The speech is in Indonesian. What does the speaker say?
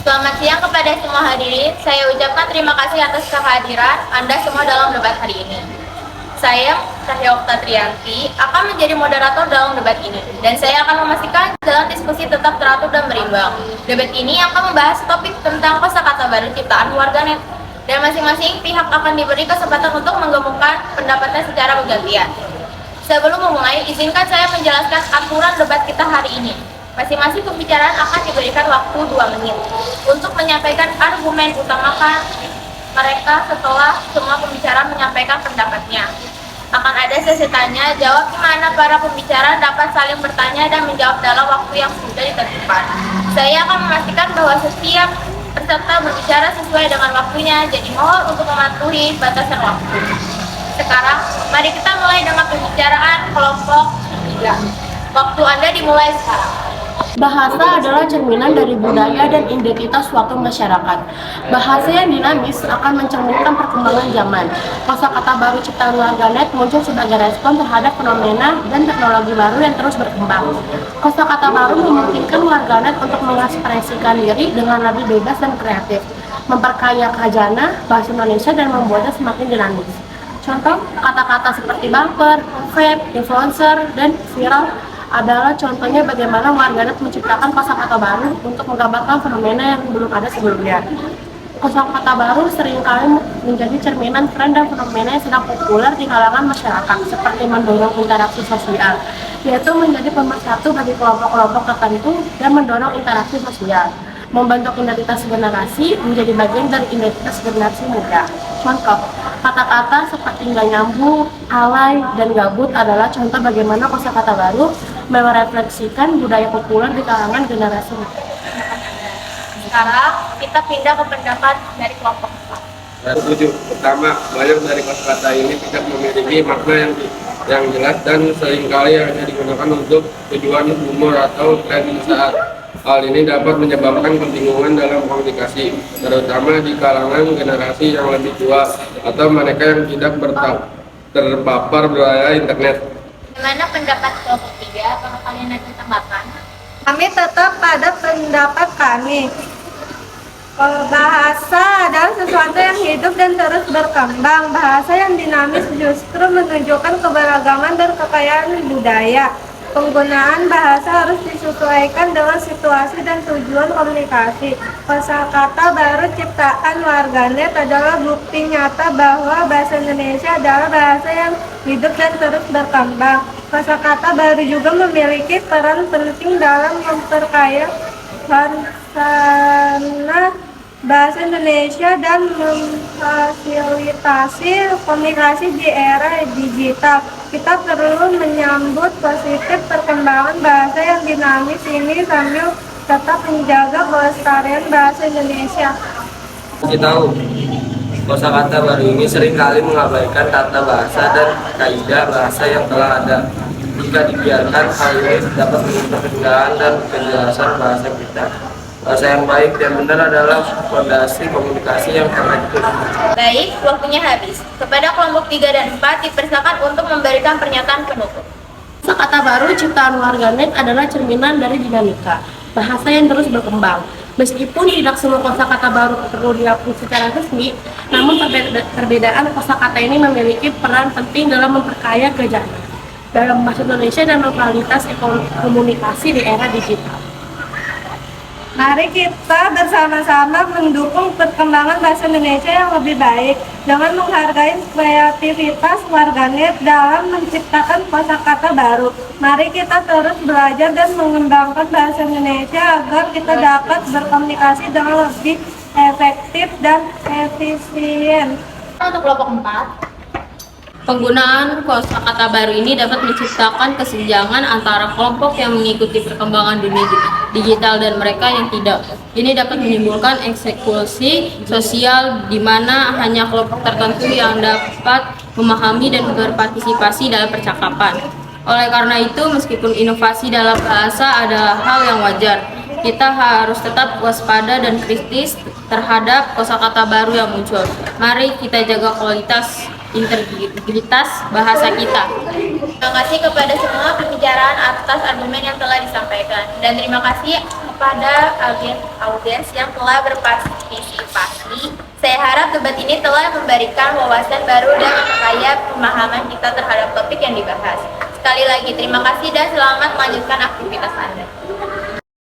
Selamat siang kepada semua hadirin. Saya ucapkan terima kasih atas kehadiran Anda semua dalam debat hari ini. Saya, Cahya Okta Triyanti, akan menjadi moderator dalam debat ini. Dan saya akan memastikan jalan diskusi tetap teratur dan berimbang. Debat ini akan membahas topik tentang kosakata baru ciptaan warganet. Dan masing-masing pihak akan diberi kesempatan untuk menggemukkan pendapatnya secara bergantian. Sebelum memulai, izinkan saya menjelaskan aturan debat kita hari ini. Masing-masing pembicaraan akan diberikan waktu 2 menit untuk menyampaikan argumen utamakan mereka setelah semua pembicara menyampaikan pendapatnya. Akan ada sesi tanya jawab di mana para pembicara dapat saling bertanya dan menjawab dalam waktu yang sudah ditentukan. Saya akan memastikan bahwa setiap peserta berbicara sesuai dengan waktunya, jadi mohon untuk mematuhi batasan waktu. Sekarang, mari kita mulai dengan pembicaraan kelompok 3. Waktu Anda dimulai sekarang. Bahasa adalah cerminan dari budaya dan identitas suatu masyarakat. Bahasa yang dinamis akan mencerminkan perkembangan zaman. Kosakata baru ciptaan warganet muncul sebagai respon terhadap fenomena dan teknologi baru yang terus berkembang. Kosakata baru memungkinkan warganet untuk mengekspresikan diri dengan lebih bebas dan kreatif, memperkaya khazanah bahasa Indonesia dan membuatnya semakin dinamis. Contoh kata-kata seperti bumper, vape, influencer, dan viral adalah contohnya bagaimana warganet menciptakan kosakata baru untuk menggambarkan fenomena yang belum ada sebelumnya. Kosakata baru seringkali menjadi cerminan tren dan fenomena yang sedang populer di kalangan masyarakat, seperti mendorong interaksi sosial, yaitu menjadi pemersatu bagi kelompok-kelompok tertentu dan mendorong interaksi sosial. Membentuk identitas generasi menjadi bagian dari identitas generasi muda. Contoh, kata-kata seperti nggak nyambung, alay, dan gabut adalah contoh bagaimana kosakata baru merefleksikan budaya populer di kalangan generasi muda. Sekarang kita pindah ke pendapat dari kelompok 4. Saya setuju. Pertama, banyak dari kosakata ini tidak memiliki makna yang jelas dan seringkali hanya digunakan untuk tujuan humor atau tren saat. Hal ini dapat menyebabkan kebingungan dalam komunikasi, terutama di kalangan generasi yang lebih tua atau mereka yang tidak terpapar budaya internet. Bagaimana pendapat kelompok 3? Apakah kalian ada tambahkan? Kami tetap pada pendapat kami. Bahasa adalah sesuatu yang hidup dan terus berkembang. Bahasa yang dinamis justru menunjukkan keberagaman dan kekayaan budaya. Penggunaan bahasa harus disesuaikan dengan situasi dan tujuan komunikasi. Kosakata baru ciptaan warganet adalah bukti nyata bahwa bahasa Indonesia adalah bahasa yang hidup dan terus berkembang. Kosakata baru juga memiliki peran penting dalam memperkaya khasanah bahasa Indonesia dan memfasilitasi komunikasi di era digital. Kita perlu menyambut positif perkembangan bahasa yang dinamis ini sambil tetap menjaga kelestarian bahasa Indonesia. Kita tahu, kosakata baru ini seringkali mengabaikan tata bahasa dan kaidah bahasa yang telah ada. Jika dibiarkan, hal ini dapat merusak kegunaan dan kejelasan bahasa kita. Bahasa yang baik dan benar adalah fondasi komunikasi yang efektif. Baik, waktunya habis. Kepada kelompok 3 dan 4 dipersilakan untuk memberikan pernyataan penutup. Kosakata baru ciptaan warganet adalah cerminan dari dinamika bahasa yang terus berkembang. Meskipun tidak semua kosakata baru perlu diakui secara resmi, namun perbedaan kosakata ini memiliki peran penting dalam memperkaya khazanah dalam bahasa Indonesia dan lokalitas komunikasi di era digital. Mari kita bersama-sama mendukung perkembangan bahasa Indonesia yang lebih baik dengan menghargai kreativitas warganet dalam menciptakan kosakata baru. Mari kita terus belajar dan mengembangkan bahasa Indonesia agar kita dapat berkomunikasi dengan lebih efektif dan efisien. Untuk kelompok 4, penggunaan kosakata baru ini dapat menciptakan kesenjangan antara kelompok yang mengikuti perkembangan dunia digital dan mereka yang tidak. Ini dapat menimbulkan eksekusi sosial di mana hanya kelompok tertentu yang dapat memahami dan berpartisipasi dalam percakapan. Oleh karena itu, meskipun inovasi dalam bahasa adalah hal yang wajar, kita harus tetap waspada dan kritis terhadap kosakata baru yang muncul. Mari kita jaga kualitas integritas bahasa kita. terima kasih kepada semua pembicaraan atas argumen yang telah disampaikan. Dan terima kasih kepada audiens yang telah berpartisipasi. Saya harap debat ini telah memberikan wawasan baru dan memperkaya pemahaman kita terhadap topik yang dibahas. Sekali lagi terima kasih dan selamat melanjutkan aktivitas Anda.